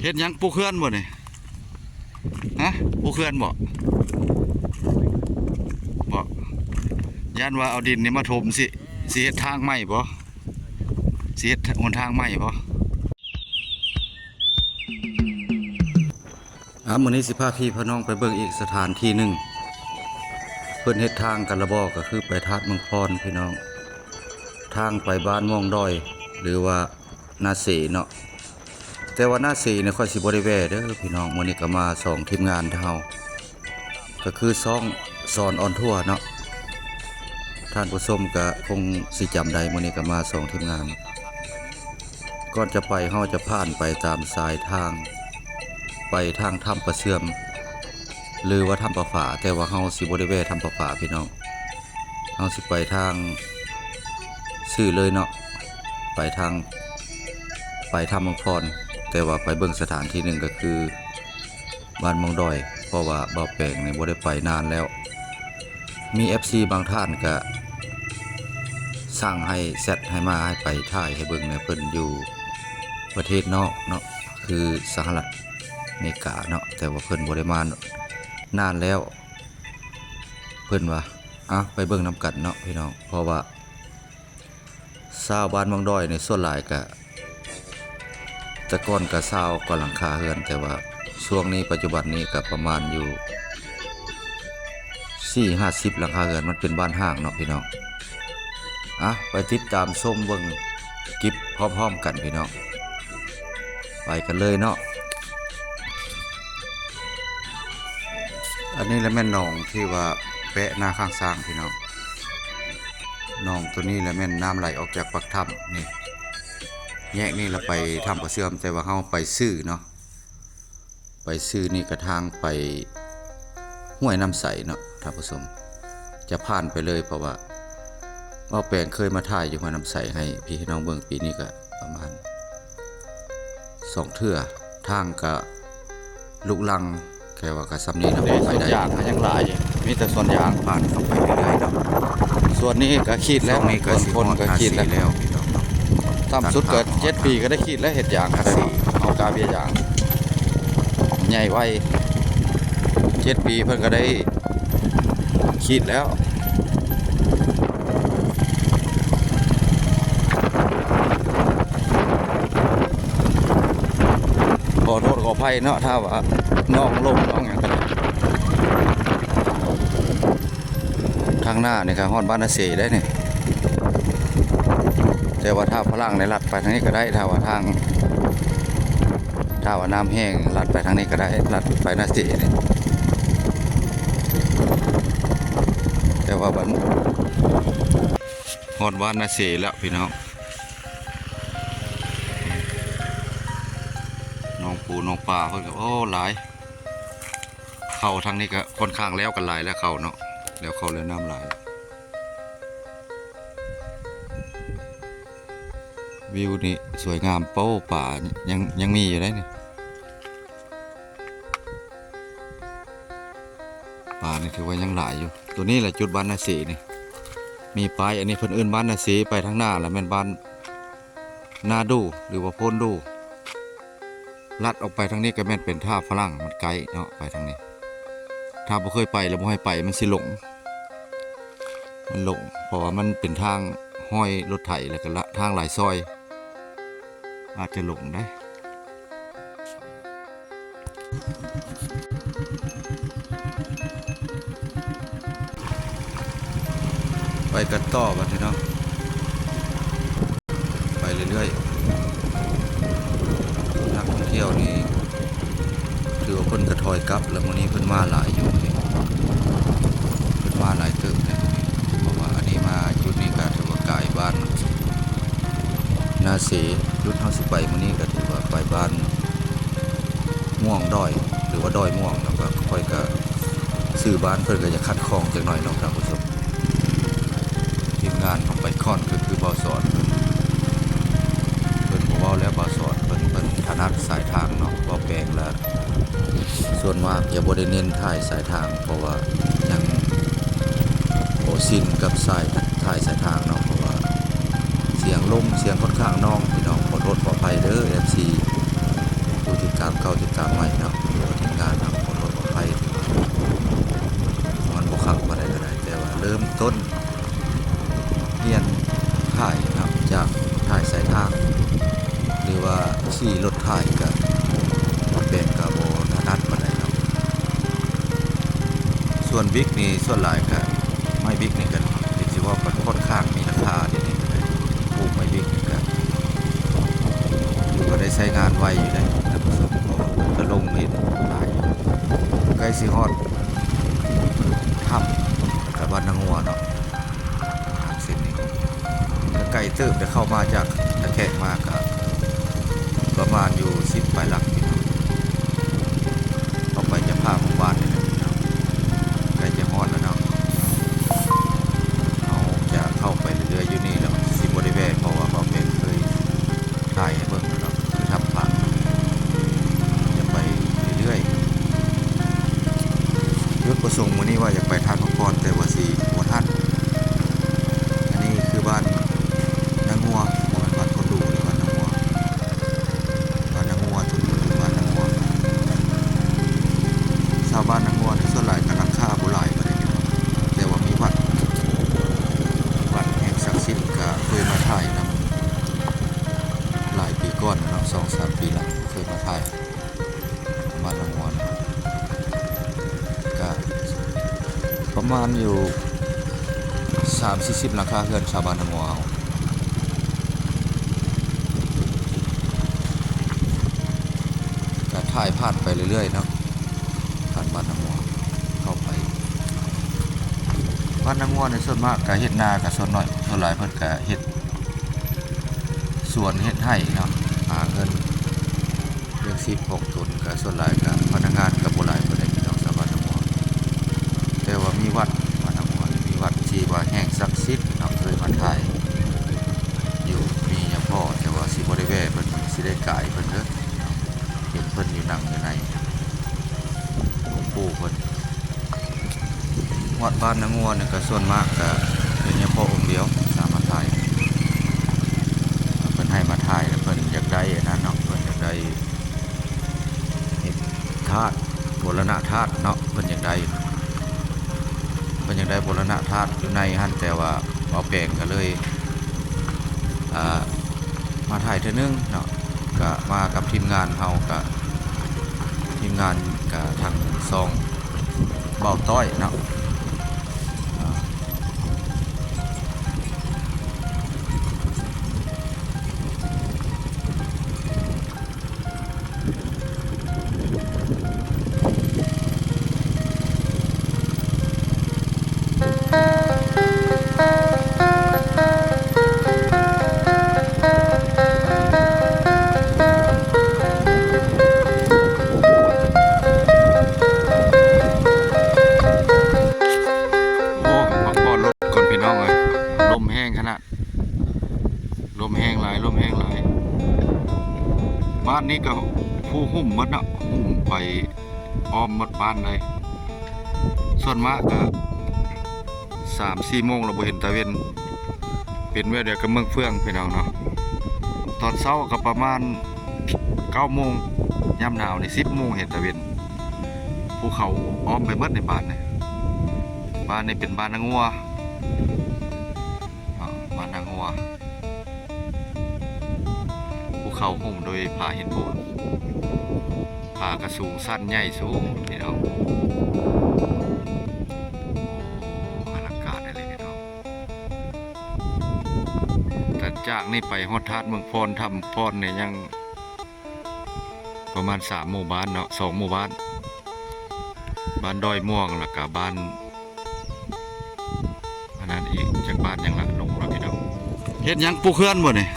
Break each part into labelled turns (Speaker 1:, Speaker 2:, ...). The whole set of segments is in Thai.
Speaker 1: เฮ็ดยังปูเขื่อนบ่นี่ฮะปูเขื่อนบ่ย่านว่าเอาดินนี่มาถมสิเฮ็ดทางใหม่บ่สิเฮ็ดหนทางใหม่บ่มื้อนี้สิพาพี่พน้องไปเบิ่งอีกสถานที่หนึ่งเพิ่นเฮ็ดทางกันระบอกก็คือไปทาดเมืองพรพี่น้องทางไปบ้านม่วงดอยหรือว่านาเสเนาะแต่ว่านาเสเนี่ยค่อยสิบ่ได้แวะเด้อพี่น้องมื้อนี้ก็มา2ทีมงานเฮาก็คือสอนออนทัวร์เนาะท่านผู้ชมก็คงสิจำได้มื้อนี้ก็มา2ทีมงานก่อนจะไปเฮาจะผ่านไปตามสายทางไปทางถ้ำประเสื่อมหรือว่าถ้ำประฝาแต่ว่าเฮาสิบ่ได้แวะถ้ำประฝาพี่น้องเฮาสิไปทางซื่อเลยเนาะไปถ้ำเมืองพรแต่ว่าไปเบิ่งสถานที่หนึ่งก็คือบ้านเมืองดอยเพราะว่าบ่าวแปลงนี่บ่ได้ไปนานแล้วมี FC บางท่านก็สั่งให้เซตให้มาให้ไปถ่ายให้เบิ่งเนี่ยเพิ่นอยู่ประเทศนอกเนาะคือสหรัฐอเมริกาเนาะแต่ว่าเพิ่นบ่ได้มานานแล้วเพิ่นว่าไปเบิ่งนำกันเนาะพี่น้องเพราะว่าชาวบ้านเมืองดอยในส่วนหลายก็แต่ก่อนก็ชาวก่อนหลังคาเรือนแต่ว่าช่วงนี้ปัจจุบันนี้ก็ประมาณอยู่4-50หลังคาเรือนมันเป็นบ้านห้างเนาะพี่น้องไปติดตามชมเบิ่งคลิปพร้อมๆกันพี่น้องไปกันเลยเนาะอันนี้แหละแม่นหนองที่ว่าแปะหน้าข้างสร้างพี่น้องหนองตัวนี้แหละแม่นน้ำไหลออกจากปากถ้ำนี่แยกนี่เราไปถ้ำประเสื่อมแต่ว่าเฮาไปซื้อเนาะไปซื้อนี่กระทางไปห้วยน้ำใสเนาะท่านผู้ชมจะผ่านไปเลยเพราะว่าบ่าวแปลงเคยมาถ่ายอยู่ห้วยน้ำใสให้พี่น้องเบิ่งปีนี้ก็ประมาณ2เทื่อทางก็ลุกลังแค่ว่าก็ซ้ำนี้เนาะไปได้อย่างยังหลายมีแต่ส่วนยางผ่านเข้าไปเรื่อยๆเนาะส่วนนี้ก็ขีดแล้วนี่ก็คนก็ขีดแล้วต่ำสุดเกิด7 ปีก็ได้ขีดแล้วเห็ดยางครับเอากาเบียยางใหญ่ไว7 ปีเพิ่นก็ได้ขีดแล้วขอโทษขออภัยเนาะถ้าว่าน้องลงน้องอย่างกันทางหน้านี่ครับฮอดบ้านนาเสได้นี่แต่ว่าถ้าพลังในลัดไปทางนี้ก็ได้ถ้าว่าน้ำแห้งลัดไปทางนี้ก็ได้ลัดไปนาเสนี่แต่ว่าบ้านฮอดบ้านนาเสแล้วพี่น้องน้องปูน้องปลาเพิ่นก็โอ้หลายเข้าทางนี้ก็ค่อนข้างแล้วกันหลายแล้วเข้าเนาะแล้วเข้าแล้วน้ำหลายวิวนี่สวยงามโป้ป่ายังมีอยู่ได้นี่ป่านี่ถือว่ายังหลายอยู่ตัวนี้แหละจุดบ้านนาสีนี่มีป้ายอันนี้เพิ่นเอิ้นบ้านนาสีไปทางหน้าแล้วแม่นบ้านนาดูหรือว่าโพนดูลัดออกไปทางนี้ก็แม่นเป็นท่าฝรั่งมันไกลเนาะไปทางนี้ถ้าบ่เคยไปแล้วบ่ให้ไปมันสิหลงเพราะว่ามันเป็นทางห้อยรถไถแล้วก็ทางหลายซอยอาจจะหลงได้ไปกันต่อบัดนี้เนาะไปเรื่อยๆนักท่องเที่ยวนี่ถือว่าเพิ่นกระถอยกลับแล้วมื้อนี้เพิ่นมาหลายอยู่เพิ่นมาหลายตึกเลยเพราะว่าอันนี้มาจุดนี้ก็ถือว่ากายบ้านนาเสจุดเฮาสิไปมื้อนี้ก็ถือว่าไปบ้านม่วงดอยหรือว่าดอยม่วงแล้วก็ค่อยก็ซื้อบ้านเพิ่นก็จะคัดคองจักหน่อยเนาะท่านผู้ชมทีมงานของไปค่อนก็คือบ่าวสอนเพิ่นบ่เว้าแล้วบ่าวสอนเพิ่นถนัดสายทางเนาะบ่แปลงแล้วส่วนมากอย่าบ่ได้เน้นถ่ายสายทางเพราะว่ายังสิ้นกับถ่ายสายทางเนาะเพราะว่าเสียงลมเสียงค่อนข้างน้องพี่น้องขอโทษขออภัยเด้อ FC ผู้ติดตาม 39.3ไม้เนาะอยู่กับทีมงานเนาะขอรถไฟมันบ่คักบ่ได้ก็ได้แต่ว่าเริ่มต้นเรียนถ่ายเนาะจากถ่ายสายทางหรือว่าขี่รถถ่ายก็เป็นก็บ่ถนัดปานใดเนาะส่วนบิ๊กนี่ส่วนหลายก็ไม้บิ๊กนี่ก็สิว่ามันค่อนข้างมีราคาเดี๋ยวนี้ก็ได้ปลูกไม้บิ๊กก็อยู่ก็ได้ใช้งานไวอยู่ได้ท่านผู้ชมเพราะว่ามันก็ลงเม็ดหลายใกล้สิฮอดถ้ำกับบ้านนางงัวเนาะทางเส้นนี้ก็ไกลเติบจะเข้ามาจากตะแคกมาก็ประมาณอยู่10ปลายหลักพี่น้องต่อไปจะพาหมู่บ้านนี่แหละพี่น้องใกล้จะฮอดแล้วเนาะเอาจะเข้าไปเรื่อยๆอยู่นี่แล้วสิบ่ได้แวะเพราะว่าบ่เป็นเคยถ่ายให้เบิ่งแล้วเนาะคือทำผ่านจะไปเรื่อยๆจุดประสงค์วันนี้ว่าอยากไปทานมังกรแต่ว่าสิบ่ทันอันนี้คือบ้านนางงัวบ่แม่นบ้านคนดูหรือบ้านนางงัวบ้านนางงัวทุนบ้านนางงัวชาวบ้านนางงัวในส่วนหลายก็ราคาบ่หลายบ่ได้พี่น้องแต่ว่ามีวัดแห่งศักดิ์สิทธิ์ก็เคยมาถ่ายนำหลายปีก่อนเนาะ 2-3 ปีหลังเคยมาถ่ายบ้านนางงัวนะก็ประมาณอยู่ 30-40หลังคาเรือนชาวบ้านนางงัวเอาก็ถ่ายผ่านไปเรื่อยๆเนาะผ่านบ้านนางงัวเข้าไปบ้านนางงัวในส่วนมากก็เฮ็ดนาก็ส่วนน้อยส่วนหลายเพิ่นก็เฮ็ดสวนเฮ็ดไร่เนาะหาเงินเลี้ยงชีพของตนก็ส่วนหลายก็พนักงานก็บ่หลายปานใดพี่น้องชาวบ้านนางงัวแต่ว่ามีวัดบ้านนางงัวมีวัดที่ว่าแห่งศักดิ์สิทธิ์เนาะเคยมาถ่ายอยู่มีหยังพ่อแต่ว่าสิบ่ได้แวะเพิ่นสิได้กายเพิ่นเด้อเห็นเพิ่นอยู่นั่งอยู่ในหลวงปู่เพิ่นวัดบ้านนางงัวนี่ก็ส่วนมากก็เป็นหยังพ่อองค์เดียวสามารถถ่ายเพิ่นให้มาถ่ายแล้วเพิ่นอยากได้อันนั้นเนาะเพิ่นอยากได้เฮ็ดธาตุบูรณะธาตุเนาะเพิ่นอยากได้บูรณะธาตุอยู่ในหั่นแต่ว่าเอาแปลงก็เลยมาถ่ายเทื่อนึงเนาะก็มากับทีมงานเฮาก็ทีมงานก็ทางซองเบาต้อยเนาะลมแห้งขนาดลมแห้งหลายบ้านนี้ก็ผู้หุ่มหมดเนาะหุ่มไปอ้อมหมดบ้านเลยส่วนมากก็3-4 โมงเราบ่เห็นตะเวนเป็นเวลาเดียวกับเมืองเฟืองพี่น้องเนาะตอนเช้าก็ประมาณ9 โมงยามหนาวนี่10 โมงเห็นตะเวนภูเขาอ้อมไปหมดในบ้านนี่เป็นบ้านนางงัวภูเขาห่มโดยผาหินปูนผากระสูงสั้นใหญ่สูงพี่น้องอลังการอะไรพี่น้องแต่จากนี้ไปฮอดธาตุเมืองพรทำพรเนี่ยยังประมาณ3 หมู่บ้านเนาะ2 หมู่บ้านบ้านดอยม่วงแล้วก็บ้านอันนั้นอีกจากบ้านยังละลงแล้วพี่น้องเฮ็ดยังปูเขื่อนบ่เนี่ย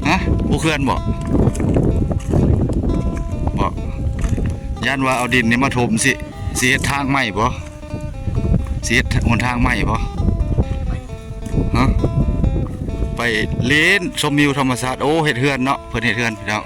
Speaker 1: ฮะปูเขื่อนบ่ย่านว่าเอาดินนี่มาถมสิเฮ็ดทางใหม่บ่สิเฮ็ดหนทางใหม่บ่ฮะไปเล่นชมวิวธรรมชาติโอ้เฮ็ดเฮือนเนาะเพิ่นเฮ็ดเฮือนพี่น้อง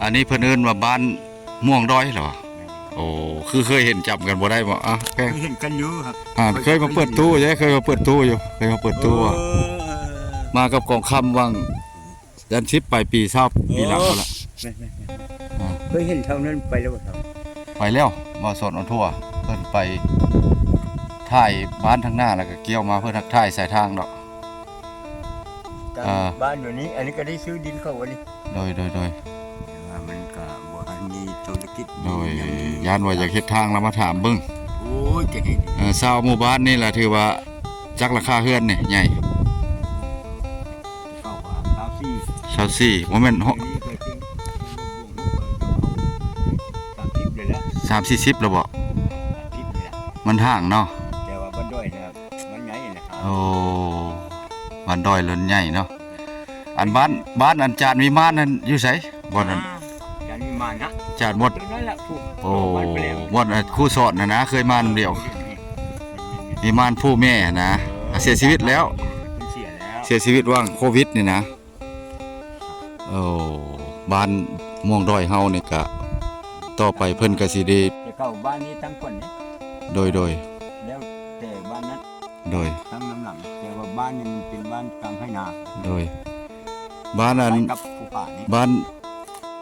Speaker 1: อันนี้เพิ่นเอิ้นว่าบ้านม่วงดอยเหรอโอ้คือเคยเห็นจำกันบ่ได้บ่อ่ะเคย
Speaker 2: เห็นกันอยู่ครับ
Speaker 1: เคยมาเปิดตู้เคยมาเปิดตู้อยู่มากับกองคำวังยันชิปไปปี20 ปีหลังแล้วล่ะ อ่า
Speaker 2: เคยเห็นเท่านั้นไปแล้วบ่ครับ
Speaker 1: ไปแล้วมาสอนออนทัวร์เพิ่นไปถ่ายบ้านทางหน้าแล้วก็เกี่ยวมาเพื่อทักถ่ายสายทางดอก
Speaker 2: บ้านอยู่นี้อันนี้ก็ได้ซื้อดินเข้าอันนี้
Speaker 1: โดย
Speaker 2: แต่ว่ามันก็บ่ทันมีธุรกิจ
Speaker 1: ยานว่าอยากเฮ็ดทางแล้วมาถามเบิ่ง
Speaker 2: โอ้ยจะเห็น
Speaker 1: ชาวหมู่บ้านนี่แหละถือว่าจักราคาเฮือนนี่ใหญ่
Speaker 2: เข้าว่าตาซี่
Speaker 1: 24บ่แม่น
Speaker 2: อันนี้ก็จริง30เลยละ
Speaker 1: 30-40แล้วบ่
Speaker 2: 30เลยละ
Speaker 1: มันห่างเนาะ
Speaker 2: แต่ว่าบ้านด้อยนะมันใหญ่นะครับ
Speaker 1: โอ้บ้านดอยเลินใหญ่เนาะอันบ้านอันจานวิมานนั่นอยู่ไสบ่นั่น
Speaker 2: ยันมีมานะ
Speaker 1: จานหมด
Speaker 2: ตรงนั้นแหละผู้
Speaker 1: โอ้
Speaker 2: บ้านเปลี่ยน
Speaker 1: บ่อันครูสอนนะเคยมาอันเดียววิมานผู้แม่นะเสียชีวิตแล้ว
Speaker 2: มันเสียแล้ว
Speaker 1: เสียชีวิตว่างโควิดนี่นะโอ้บ้านม่วงดอยเฮานี่ก็ต่อไปเพิ่นก็สิได้
Speaker 2: จะเข้าบ้านนี้ทั้งคนนี่
Speaker 1: โดย
Speaker 2: แล้วแต่บ้านนั้น
Speaker 1: โดย
Speaker 2: ทั้งน้ำหลังแต่ว่าบ้านนี้มันเป็นบ้านกลางไร่นา
Speaker 1: โดยบ้านอัน
Speaker 2: ไปกับภูป่านี่
Speaker 1: บ้าน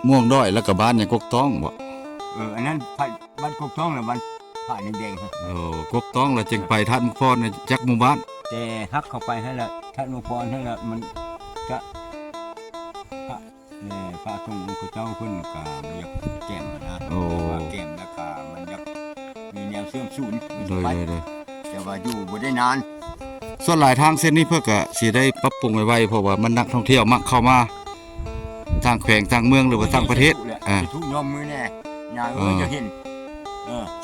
Speaker 1: ม่วงดอยแล้วก็บ้านหยังกกต้องบ่
Speaker 2: อันนั้นบ้านกกท้องหรือบ้านผ่าแดงๆครับ
Speaker 1: โอ้กกต้องแล้วจึงไปทัดมุกพรในจักหมู่บ้าน
Speaker 2: แต่ฮักเข้าไปให้ละท่านหลวงพ่อให้ละมันจะพระพระทรงองค์เจ้าเพิ่นก็อยากแก้มนะ
Speaker 1: โอ้
Speaker 2: ว่าแก้มแล้วก็มันอยากมีแนวเสื่อมสูญ
Speaker 1: โดย
Speaker 2: แต่ว่าอยู่บ่ได้นาน
Speaker 1: ส่วนหลายทางเส้นนี้เพื่อก็สิได้ปรับปรุงไว้เพราะว่ามันนักท่องเที่ยวมักเข้ามาทางแขวงทางเมืองหรือว่าทางประเทศ
Speaker 2: ทุกยอมมือแน่ยาจะเห็น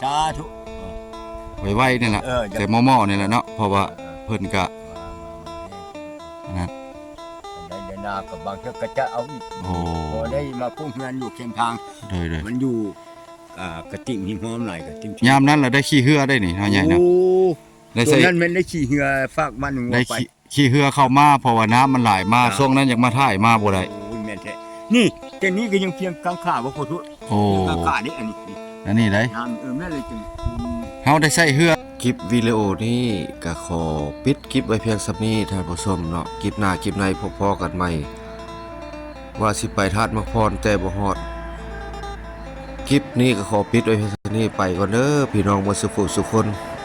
Speaker 2: สาธุ
Speaker 1: ไว้นี่แหละแต่หม้อๆนี่แหละเนาะเพราะว่าเพิ่นก็นะ
Speaker 2: ได้เดินหน้ากับบางเทื่อก็จะเอาอีก
Speaker 1: โอ้
Speaker 2: พอได้มาพุ่งเงินอยู่เคียงทาง
Speaker 1: โดย
Speaker 2: มันอยู่กระติ่งหิมหอมหน่อยกระติ่ง
Speaker 1: ยามนั้นเราได้ขี่เรือได้นี่เฮาใหญ่นะ
Speaker 2: โอ้
Speaker 1: ได้
Speaker 2: ตร
Speaker 1: ใส่
Speaker 2: งนั้นมันได้ขี่เหือฝากมันหัว
Speaker 1: ได้
Speaker 2: ไป
Speaker 1: ขี่เรือเข้ามาเพราะว่าน้ำมันไหลมาช่วงนั้นอยากมาถ่ายมาบ่ได้
Speaker 2: โอ้ยแม่นแท้นี่แต่นี้ก็ยังเพียงกลางขาบ่พอทุ
Speaker 1: โอ้
Speaker 2: กลางขานี่อันนี้
Speaker 1: อันนี้ได้
Speaker 2: น้ำแม่นเลยจึง
Speaker 1: เฮาได้ใส่เรือ
Speaker 3: คลิปวิดีโอนี้ก็ขอปิดคลิปไว้เพียงสักนี้ท่านผู้ชมเนาะคลิปหน้าคลิปในพบพอกันใหม่ ว่าสิไปทาดมะพรแต่บ่ฮอดคลิปนี้ก็ขอปิดไว้เพียงสักนี้ไปก่อนเด้อพี่น้องบ่สุขสุขคน